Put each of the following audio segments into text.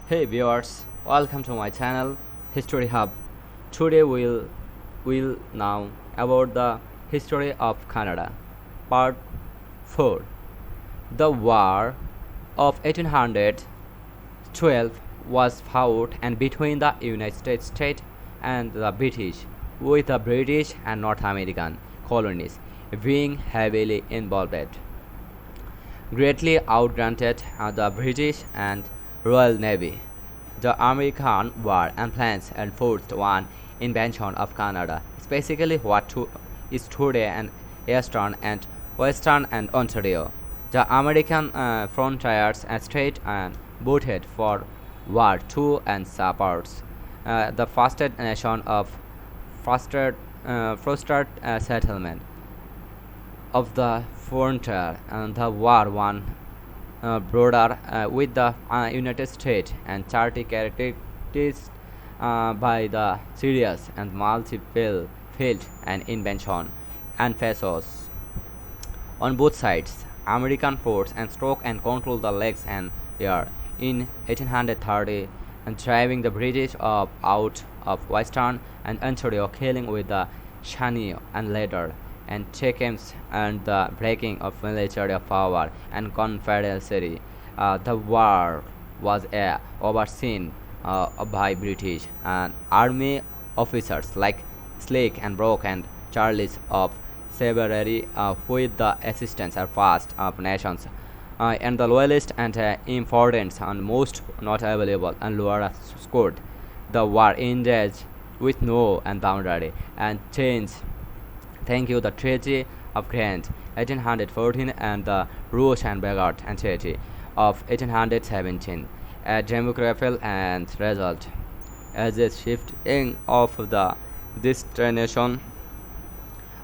Hey viewers, welcome to my channel History Hub. Today we'll now about the history of Canada. Part 4. The War of 1812 was fought and between the United States and the British, with the British and North American colonies being heavily involved, greatly outgranted the British and Royal Navy. The American War and plans enforced one invention of Canada, specifically is today an eastern and western and Ontario. The American frontiers and state and voted for war to and supports the fastest nation of fostered settlement of the frontier, and the war won broader with the United States and charity characterized by the serious and multiple failed and invention and failures on both sides. American force and struck and controlled the lakes and air in 1830 and driving the British out of Western and Ontario, killing with the Shawnee and later and Chechems and the breaking of military power and confederacy. The war was overseen by British and army officers like Slake and Brock and Charles of Severary, with the assistance of vast of nations, and the loyalist and important and most not available and Laura scored. The war ended with no and boundary and change. Thank you. The Treaty of Grant, 1814, and the Rouge and Bigard and Treaty of 1817. A demographical and result as a shifting of the destination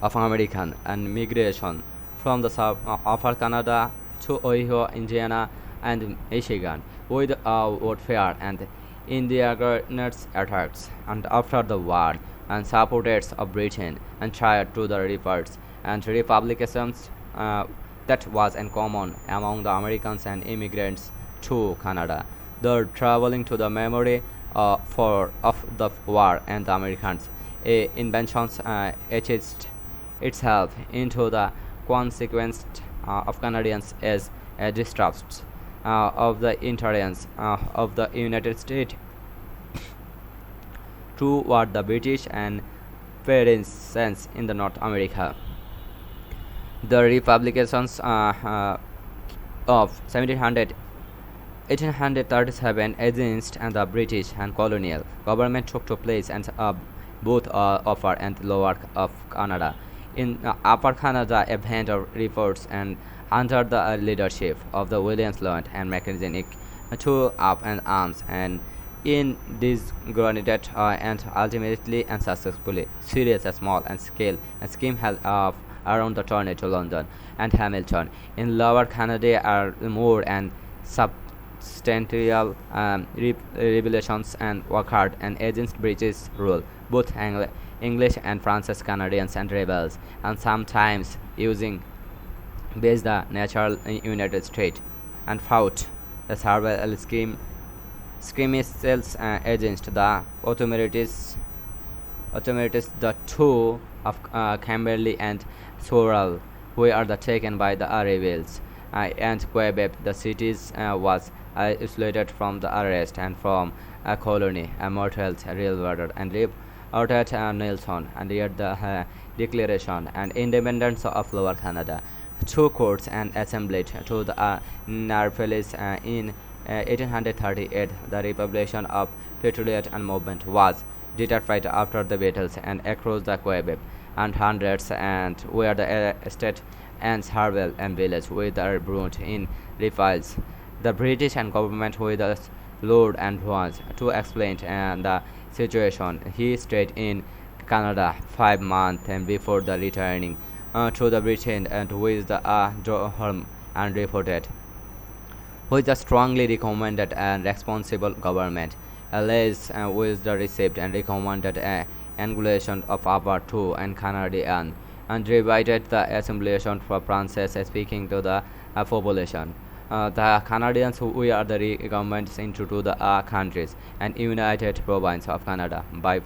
of American and migration from the South Upper Canada to Ohio, Indiana, and Michigan, with warfare and indigenous attacks. And after the war, and supporters of Britain and tried to the reports and republications that was in common among the Americans and immigrants to Canada. The traveling to the memory for of the war and the Americans inventions etched itself into the consequence of Canadians as a distrust of the interference of the United States toward the British and presence in the North America. The republications of 1837 against and the British and colonial government took to place and both upper and lower of Canada. In Upper Canada, a band of reports and under the leadership of the Williams Lund and Mackenzie two up and arms and in this granted and ultimately and successfully serious small and scale and scheme held of around the tornado London and Hamilton. In Lower Canada are more and substantial revelations and work hard and against British rule, both English and Francis Canadians and rebels, and sometimes using base the natural United States and fought the survival skirmishes against the authorities the two of Camberley and Sorrel, who are the taken by the rebels, and Quebec. The cities was isolated from the arrest and from a colony, a mortal real border, and live out at Nelson and yet the declaration and independence of Lower Canada. Two courts and assembled to the Narfelis in 1838. The Republican of Patriot and movement was determined after the battles and across the Quebec, and hundreds and where the estate and Harwell and village with the burnt in refiles. The British and government with the Lord and was to explain and the situation. He stayed in Canada 5 months and before the returning to the Britain and with the Durham and reported with the strongly recommended and responsible government, allies with the received and recommended angulation of upper two and Canadian and divided the assimilation for Francis speaking to the population. The Canadians who we are the governments into to the countries and United Province of Canada by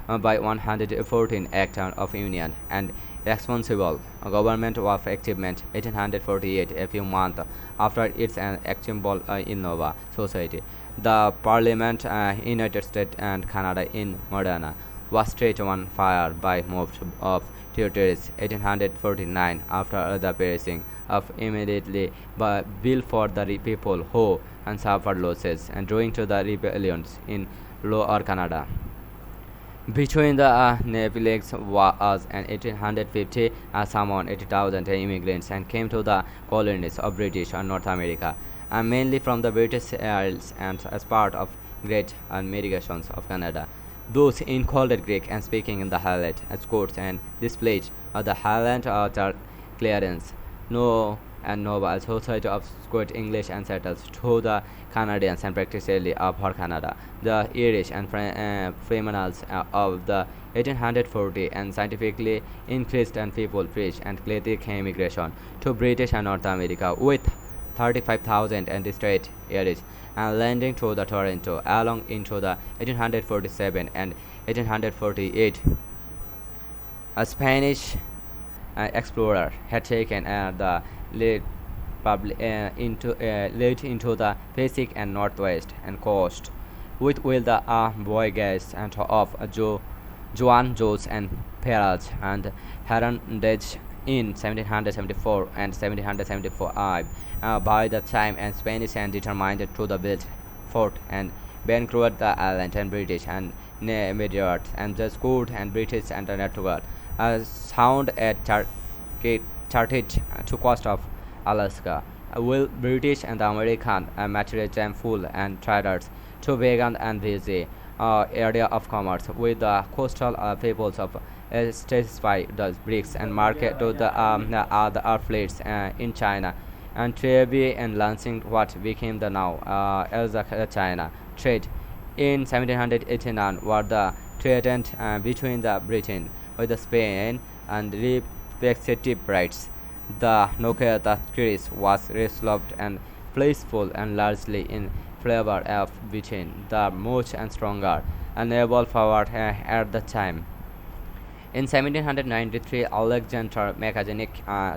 114 Act of Union and responsible government of achievement 1848 a few months after its actionable in Nova Society. The Parliament United States and Canada in Moderna was set on fire by mobs of territories 1849 after the passing of immediately bill for the people who and suffered losses and drawing to the rebellions in Lower Canada. Between the Nepalese was in 1850 summoned 80,000 immigrants and came to the colonies of British and North America, mainly from the British Isles and as part of great migrations of Canada. Those in called Greek and speaking in the Highland escorts and displayed the Highland clearance. No and Nova Society of Squid English and settles to the Canadians and practically for Canada. The Irish and Freemanals of the 1840 and scientifically increased and people preached and athletic immigration to British and North America with 35,000 and district Irish and landing to the Toronto along into the 1847 and 1848. A Spanish explorer had taken the lead late into the Pacific and Northwest and coast, with the voyages and of Juan Jones and Peralta and Herndage in 1774 and 1775. By the time and Spanish and determined to the build fort and Vancouver the island and British and immediate and the good and British and the network sound at charted to coast of Alaska. Will British and the American maritime full and traders to vegan and busy area of commerce with the coastal peoples of satisfy the bricks and market to the other fleets in China and Trevi and launching what became the now as the China trade in 1789 were the threatened between the Britain with the Spain and respective rights. The Nokia Chris was resolved and playful and largely in flavor of between the much and stronger and naval power at the time. In 1793, Alexander mechanic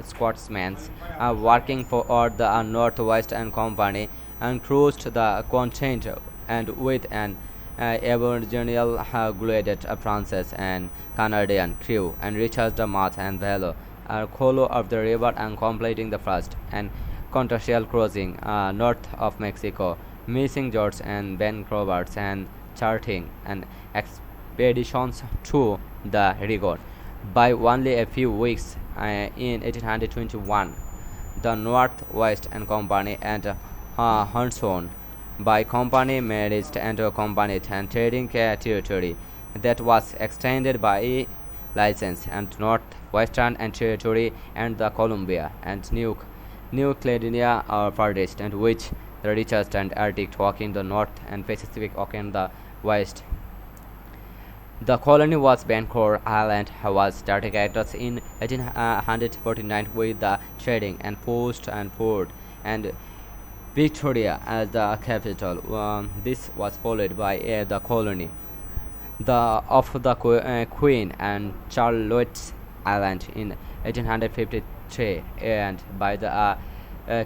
Scotsman working for the Northwest and Company and cruised the continent and with an Aboriginal glided Francis and Canadian crew and reached the mouth and valley hollow of the river and completing the first and controversial crossing north of Mexico, missing George and Vancouver and charting and expeditions to the record. By only a few weeks in 1821, the Northwest and Company and Hudson by company managed and company and trading territory that was extended by license and Northwestern and Territory and the Columbia and New Caledonia are farthest and which the richest and Arctic walking the north and Pacific in the west. The colony was Vancouver Island was dedicated in 1849 with the trading and post and port and Victoria as the capital. This was followed by the colony of the Queen and Charlotte Island in 1853 and by the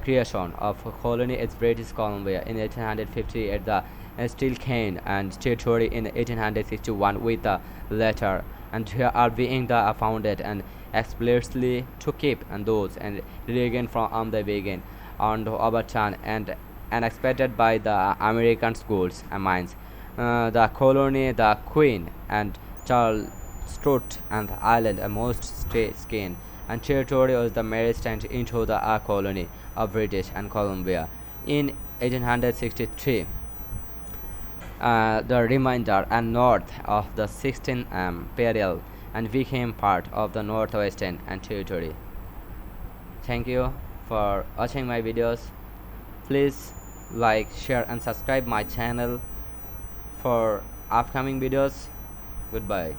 creation of colony in British Columbia in 1850 at the Steel Cane and Territory in 1861 with the latter and here are being the founded and explicitly to keep and those and regain from the begin and overturn and unexpected by the American schools and mines. The colony, the Queen and Charles Sturt and the island are most skin and territory was the marriage and into the colony of British and Columbia in 1863. The remainder and north of the 16th imperial and became part of the Northwestern and Territory. Thank you for watching my videos. Please like, share and subscribe my channel for upcoming videos. Goodbye.